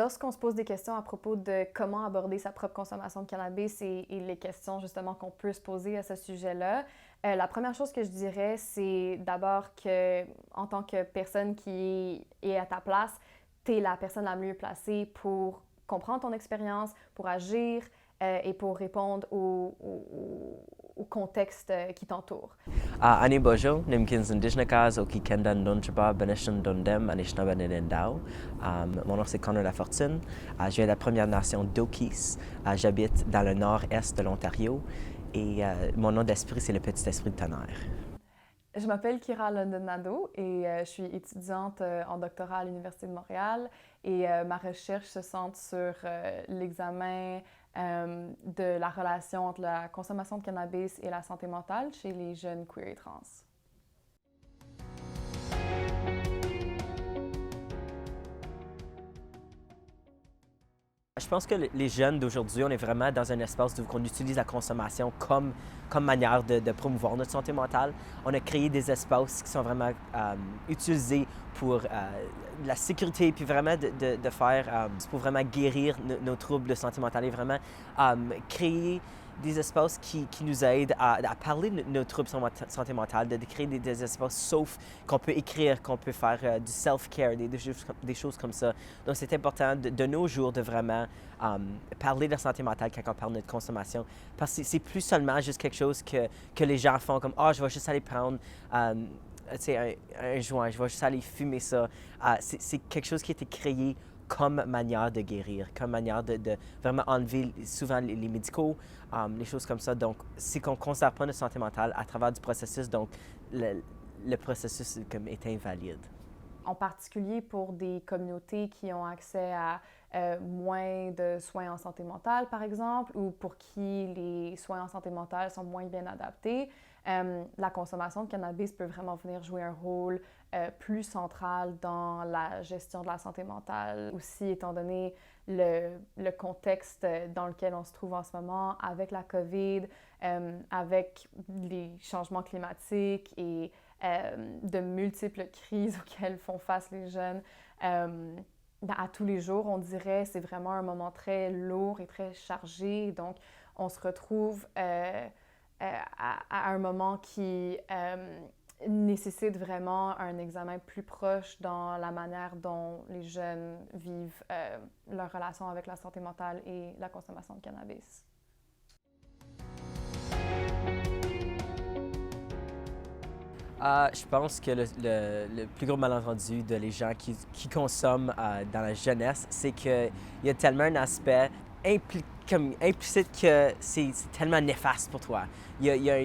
Lorsqu'on se pose des questions à propos de comment aborder sa propre consommation de cannabis et les questions justement qu'on peut se poser à ce sujet-là, la première chose que je dirais, c'est d'abord que en tant que personne qui est à ta place, tu es la personne la mieux placée pour comprendre ton expérience, pour agir et pour répondre au contexte qui t'entoure. Ani Bojo, Nimkins Indijnakas, Oki Kendan Donjaba, Beneshan Dondem, Anishnabanendao. Mon nom c'est Connor Lafortune. Je viens de la Première Nation d'Okis. J'habite dans le nord-est de l'Ontario et mon nom d'esprit c'est le Petit Esprit de Tonnerre. Je m'appelle Kira Londonado et je suis étudiante en doctorat à l'Université de Montréal et ma recherche se centre sur l'examen de la relation entre la consommation de cannabis et la santé mentale chez les jeunes queer et trans. Je pense que les jeunes d'aujourd'hui, on est vraiment dans un espace où on utilise la consommation comme manière de promouvoir notre santé mentale. On a créé des espaces qui sont vraiment utilisés pour la sécurité, puis vraiment de faire, pour vraiment guérir nos troubles de santé mentale et vraiment créer des espaces qui nous aident à parler de nos troubles de santé mentale, de créer des espaces saufs qu'on peut écrire, qu'on peut faire du self-care, des choses comme ça. Donc, c'est important de nos jours de vraiment parler de la santé mentale quand on parle de notre consommation. Parce que c'est plus seulement juste quelque chose que les gens font comme « Ah, je vais juste aller prendre un joint, je vais juste aller fumer ça. » C'est quelque chose qui a été créé comme manière de guérir, comme manière de vraiment enlever souvent les médicaux, les choses comme ça. Donc, c'est qu'on ne considère pas notre santé mentale à travers du processus, donc le processus est invalide. En particulier pour des communautés qui ont accès à moins de soins en santé mentale, par exemple, ou pour qui les soins en santé mentale sont moins bien adaptés, la consommation de cannabis peut vraiment venir jouer un rôle plus central dans la gestion de la santé mentale. Aussi, étant donné le contexte dans lequel on se trouve en ce moment avec la COVID, avec les changements climatiques et de multiples crises auxquelles font face les jeunes. À tous les jours, on dirait, c'est vraiment un moment très lourd et très chargé. Donc, on se retrouve à un moment qui nécessite vraiment un examen plus proche dans la manière dont les jeunes vivent leur relation avec la santé mentale et la consommation de cannabis. Je pense que le plus gros malentendu de les gens qui consomment dans la jeunesse, c'est qu'il y a tellement un aspect implicite que c'est tellement néfaste pour toi. Il y a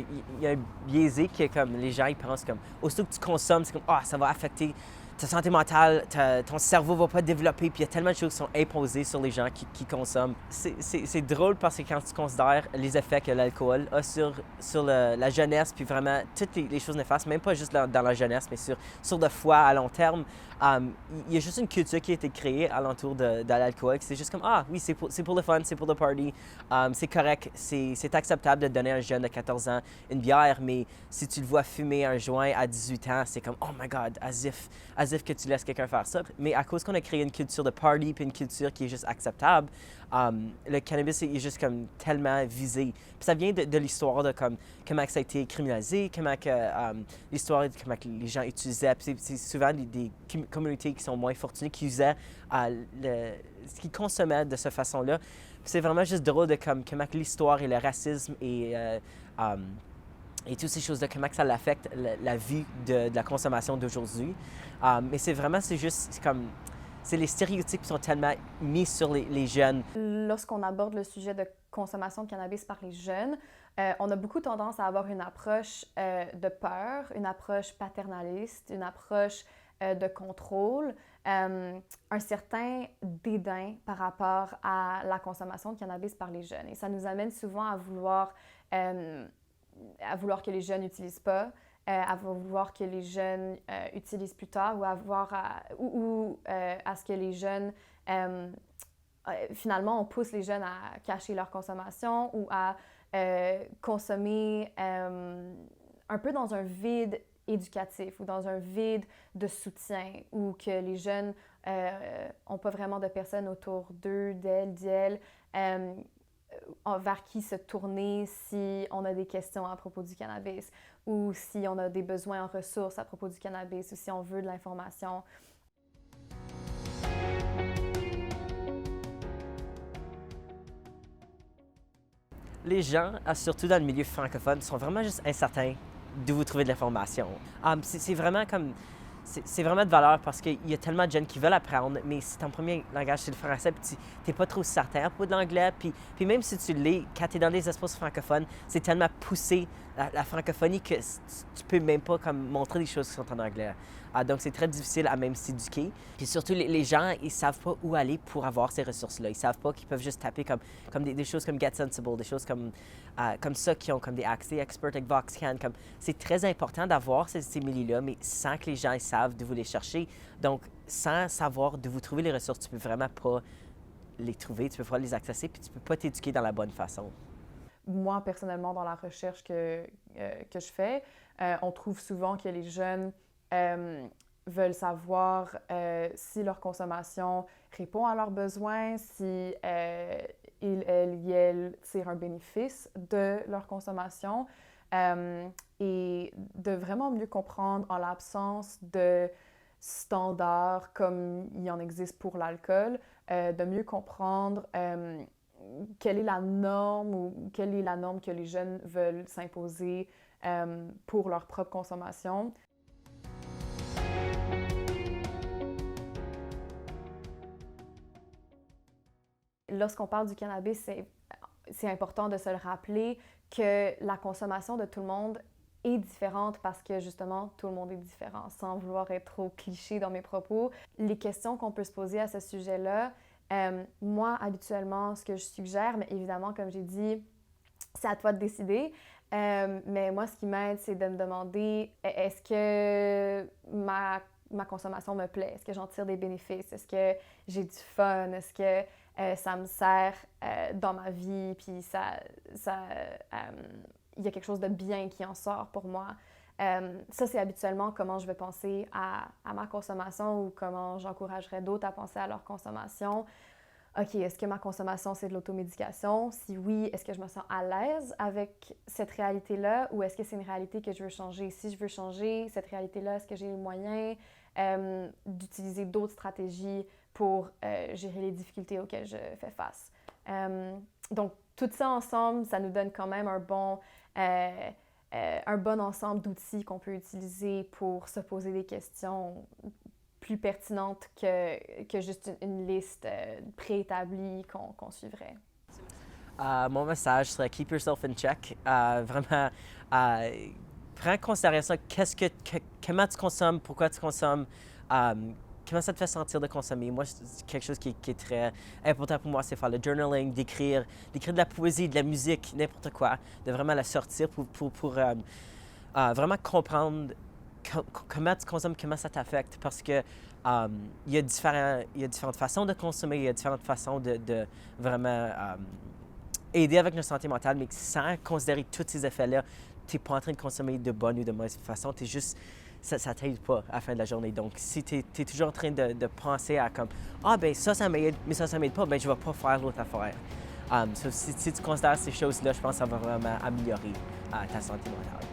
un biaisé que comme, les gens ils pensent comme, aussitôt que tu consommes, c'est comme, ah, ça va affecter ta santé mentale, ton cerveau va pas développer, puis il y a tellement de choses qui sont imposées sur les gens qui consomment. C'est drôle parce que quand tu considères les effets que l'alcool a sur la jeunesse, puis vraiment toutes les choses néfastes, même pas juste dans la jeunesse, mais sur le foie à long terme, il y a juste une culture qui a été créée alentour de l'alcool, c'est juste comme, ah oui, c'est pour le fun, c'est pour le party, c'est correct, c'est acceptable de donner à un jeune de 14 ans une bière, mais si tu le vois fumer un joint à 18 ans, c'est comme, oh my God, as if que tu laisses quelqu'un faire ça. Mais à cause qu'on a créé une culture de party puis une culture qui est juste acceptable, le cannabis est juste comme tellement visé. Puis ça vient de l'histoire de comment ça a été criminalisé, l'histoire de comment les gens utilisaient. Puis c'est souvent des communautés qui sont moins fortunées qui usaient qui consommaient de cette façon-là. Puis c'est vraiment juste drôle de comment l'histoire et le racisme et toutes ces choses-là, comment que ça affecte la vie de la consommation d'aujourd'hui. Mais c'est les stéréotypes qui sont tellement mis sur les jeunes. Lorsqu'on aborde le sujet de consommation de cannabis par les jeunes, on a beaucoup tendance à avoir une approche de peur, une approche paternaliste, une approche de contrôle, un certain dédain par rapport à la consommation de cannabis par les jeunes. Et ça nous amène souvent à vouloir que les jeunes n'utilisent pas, à vouloir que les jeunes utilisent plus tard ou à ce que les jeunes, finalement, on pousse les jeunes à cacher leur consommation ou à consommer un peu dans un vide éducatif ou dans un vide de soutien où que les jeunes n'ont pas vraiment de personnes autour d'eux, d'elles, vers qui se tourner si on a des questions à propos du cannabis ou si on a des besoins en ressources à propos du cannabis ou si on veut de l'information. Les gens, surtout dans le milieu francophone, sont vraiment juste incertains d'où vous trouvez de l'information. C'est vraiment comme... C'est vraiment de valeur parce qu'il y a tellement de jeunes qui veulent apprendre, mais si ton premier langage c'est le français, puis tu n'es pas trop certain à propos de l'anglais, puis même si tu l'es, quand tu es dans des espaces francophones, c'est tellement poussé la francophonie que tu peux même pas comme, montrer des choses qui sont en anglais. Donc c'est très difficile à même s'éduquer. Puis surtout, les gens, ils savent pas où aller pour avoir ces ressources-là. Ils savent pas qu'ils peuvent juste taper comme des choses comme Get Sensible, des choses comme ça qui ont comme des accès experts avec VoxCan. C'est très important d'avoir ces milieux-là, mais sans que les gens ils savent d'où vous les chercher. Donc, sans savoir d'où vous trouvez les ressources, tu peux vraiment pas les trouver, tu peux pas les accesser, puis tu peux pas t'éduquer dans la bonne façon. Moi, personnellement, dans la recherche que je fais, on trouve souvent que les jeunes veulent savoir si leur consommation répond à leurs besoins, si elles tirent un bénéfice de leur consommation et de vraiment mieux comprendre en l'absence de standards comme il en existe pour l'alcool, de mieux comprendre quelle est la norme ou quelle est la norme que les jeunes veulent s'imposer pour leur propre consommation. Lorsqu'on parle du cannabis, c'est important de se le rappeler que la consommation de tout le monde est différente parce que justement, tout le monde est différent. Sans vouloir être trop cliché dans mes propos, les questions qu'on peut se poser à ce sujet-là, moi, habituellement, ce que je suggère, mais évidemment, comme j'ai dit, c'est à toi de décider. Mais moi, ce qui m'aide, c'est de me demander, est-ce que ma consommation me plaît? Est-ce que j'en tire des bénéfices? Est-ce que j'ai du fun? Est-ce que ça me sert dans ma vie? Puis il y a quelque chose de bien qui en sort pour moi. Ça, c'est habituellement comment je vais penser à ma consommation ou comment j'encouragerais d'autres à penser à leur consommation. OK, est-ce que ma consommation, c'est de l'automédication? Si oui, est-ce que je me sens à l'aise avec cette réalité-là ou est-ce que c'est une réalité que je veux changer? Si je veux changer cette réalité-là, est-ce que j'ai les moyens d'utiliser d'autres stratégies pour gérer les difficultés auxquelles je fais face? Donc, tout ça ensemble, ça nous donne quand même un bon ensemble d'outils qu'on peut utiliser pour se poser des questions plus pertinentes que juste une liste préétablie qu'on suivrait. Mon message serait « Keep yourself in check ». Vraiment, prends en considération comment tu consommes, pourquoi tu consommes, comment ça te fait sentir de consommer. Moi, c'est quelque chose qui est très important pour moi, c'est faire le journaling, d'écrire de la poésie, de la musique, n'importe quoi, de vraiment la sortir pour vraiment comprendre comment tu consommes, comment ça t'affecte, parce que il y a différentes façons de consommer, il y a différentes façons de vraiment aider avec notre santé mentale, mais sans considérer tous ces effets-là, tu n'es pas en train de consommer de bonne ou de mauvaise façon, t'es juste, ça t'aide pas à la fin de la journée. Donc, si tu es toujours en train de penser à comme « Ah, ben ça m'aide, mais ça m'aide pas, ben je vais pas faire l'autre affaire. » Si tu considères ces choses-là, je pense que ça va vraiment améliorer ta santé mentale.